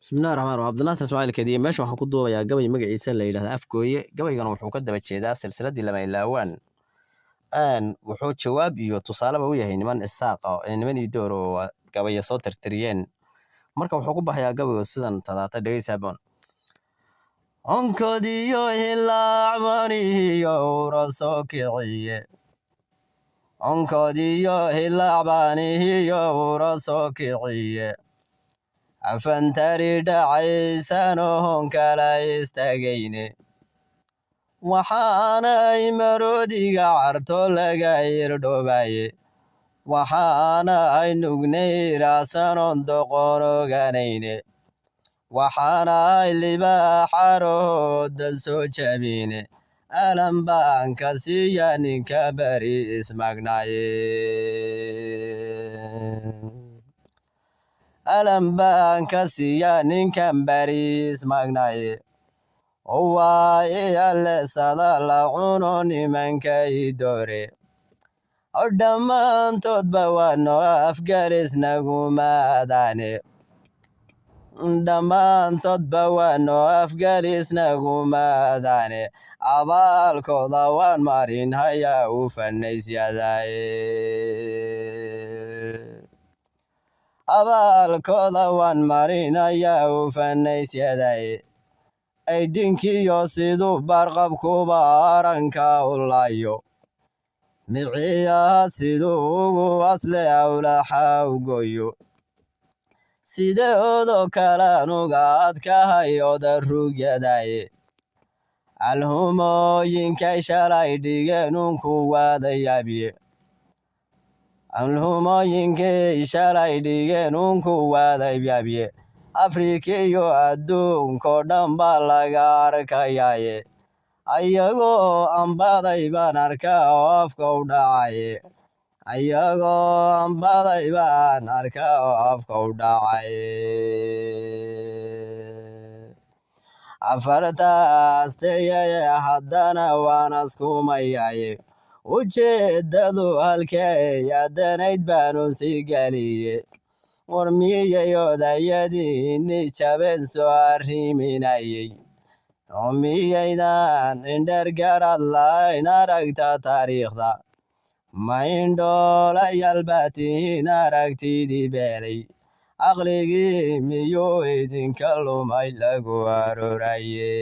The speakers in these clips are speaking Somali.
Bismillaahi Raxmaani Raxiim. Cabdinaasir Ismaaciil Kadiye meesha waxaan ku duubayaa gabay magaciisa la yidhaahdo Afgooye. Gabaygana wuxuu ka daba jeedaa silsiladii lama ilaawaan. Wuxuu jawaab iyo tusaaleba u yahay niman isaaqa niman idoor oo gabaya soo tirtiriyeen. Marka wuxuu ku baxayaa gabaygu sidan tadaata dhegeysaabon. Onkodiyo hilaacbaniyo urasoo kiciye. Onkodiyo hilaacbaniyo urasoo kiciye. Afantari dhacaysano kala istagayne. Waxaana ay maroodiga carto laga irdhoobaye. Waxaana ay nugnayraasanoon doqoroganayne. Waxaana ay libaaxarooda soo jabine. Alam baan ka siiya ninka bari ismagnaye. Alam baan ka siiya ninkan bari ismagnaye. Waa alle sada la cuno nimanka idoore. Dhammaantoodba waa noo afgaris nagumaadane. Dhammaantoodba waa noo afgaris nagumaadane. Abaalkooda waan marin hayaa u fanaysyadaye. Abaalkooda waan marin hayaa u fanaysyadaye. Aydinkiyo siduu barqabkuba aranka u laayo. Miciyaha siduu ugu asle awlaxa u gooyo. Sideedoo kale nuga adkahay oda rugyadaye. Alhumooyinkay shalay dhigeen unku wada yaabiye. Alhumooyinkay shalay dhigeen unku wada yaabiye. Afrikiyo adduunko dhan baa laga arkayaye. Ayagoo ambaday baan arkaa oo afka u dhacaye. Ayagoo ambaday baan arkaa oo afka u dhacaye. Afartaas tegaye haddana waan askumayaye. Ujeedadu halkay aadanayd baanu sii galiye. War miyay odayadiinni jabeen soo arriminayay. Oo miyaydan indhergarad lahayn aragta taariikhda. Ma indhoolayaal baa tihiin aragtidii beelay. Aqligii miyuu idinka lumay lagu arooraye.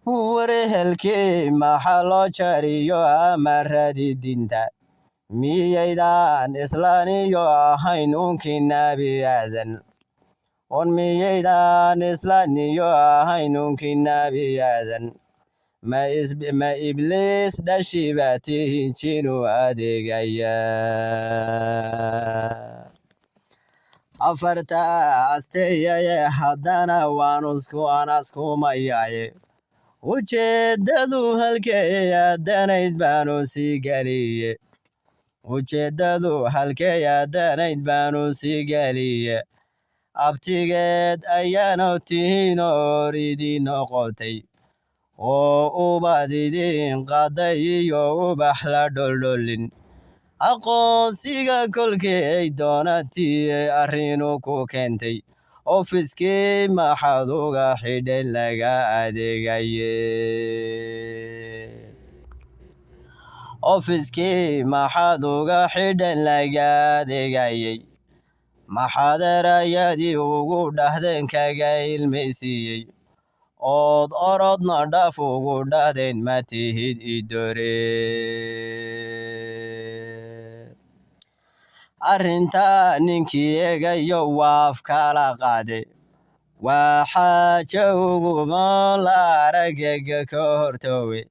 Warehelkii maxaa loo jariyo amaradi dinta. Miyaydan islaaniyo ahayn unkii nabi aadan. On miyaydan islaaniyo ahayn unkii nabi aadan. Ma ibliis dhashi baa tihiin jinu adeegaya. Afartaas tegaye haddana waan askumayaye. Ujeedadu halkay aadanayd baanu sii galiye. Ujeedadu halkay aadanayd baanu sii galiye. Abtigeed ayaanu tihiin oo idin noqotay. Oo ubad idin qaday iyo ubax la dholdholin. Aqoonsiga kolkay doonatii arrinu ku keentay. Ofiskii maxaad uga xidhan laga adeegaye. Ofiskii maxaad uga xidhan laga adeegayay. Maxaad erayadii ugu dhahdeen kaga ilmaysiiyey. Ood orodna dhaaf ugu dhahdeen ma tihid idoore. Arrinta ninkii eegayo waa afkala qaade. Waa xaajo ugu moola aragaga ka hortoowe.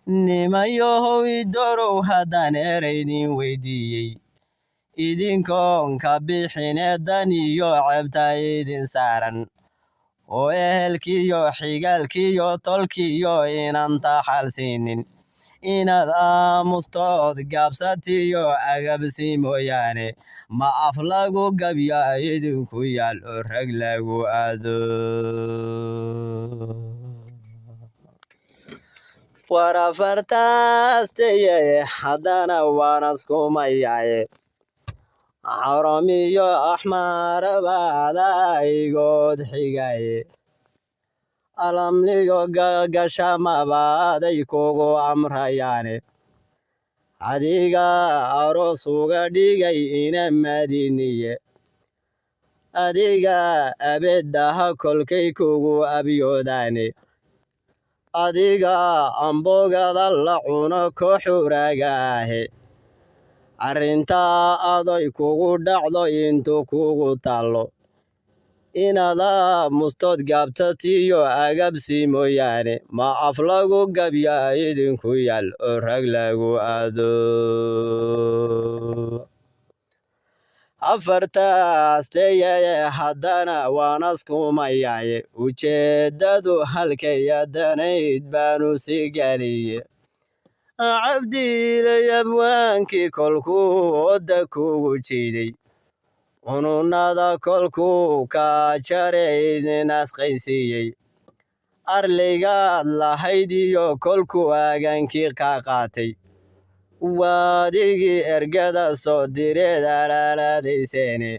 Nimayow idoorow haddaan eraydin weydiiyey. Idinkoon ka bixin eedan iyo ceebta idin saaran. Oo ehelkiyo xigaalkiyo tolkiyo inaan taxal siinin. Inaad aamustood gaabsatiyo agabsi mooyaane. Ma af lagu gabya idinku yaal oo rag lagu aado. War afartaas tegaye haddana waan askumayaye. xaramiyo axmaarabadaygood xigaye alamniyo gashamabaaday kugu amrayaane adiga aroos uga dhigay ina madiniye adiga abeedaha kolkay kugu abyoodaane adiga ambogada la cuno koxuragaahe arrintaa aday kugu dhacdo intu kugu tallo inada mustood gaabtatiyo agabsi mooyaane ma af lagu gabya idinku yaal oo rag lagu aado afartaasteeyaye haddana waanaskumayaaye ujeeddadu halkayadanayd baanu si galiye cabdiilay abwaankii kolkuu odda kugu jiiday cununada kolkuu ka jaraydin asqaysiiyey arlaygaad lahayd iyo kolkuu aagaankii ka qaatay waadigii ergada soo direed alaalaadayseene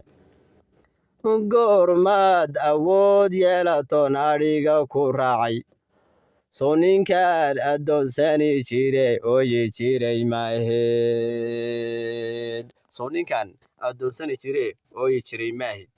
goormaad awood yeelatoon adhiga ku raacay soo ninkaan addoonsani jire ooyi jiray maaheed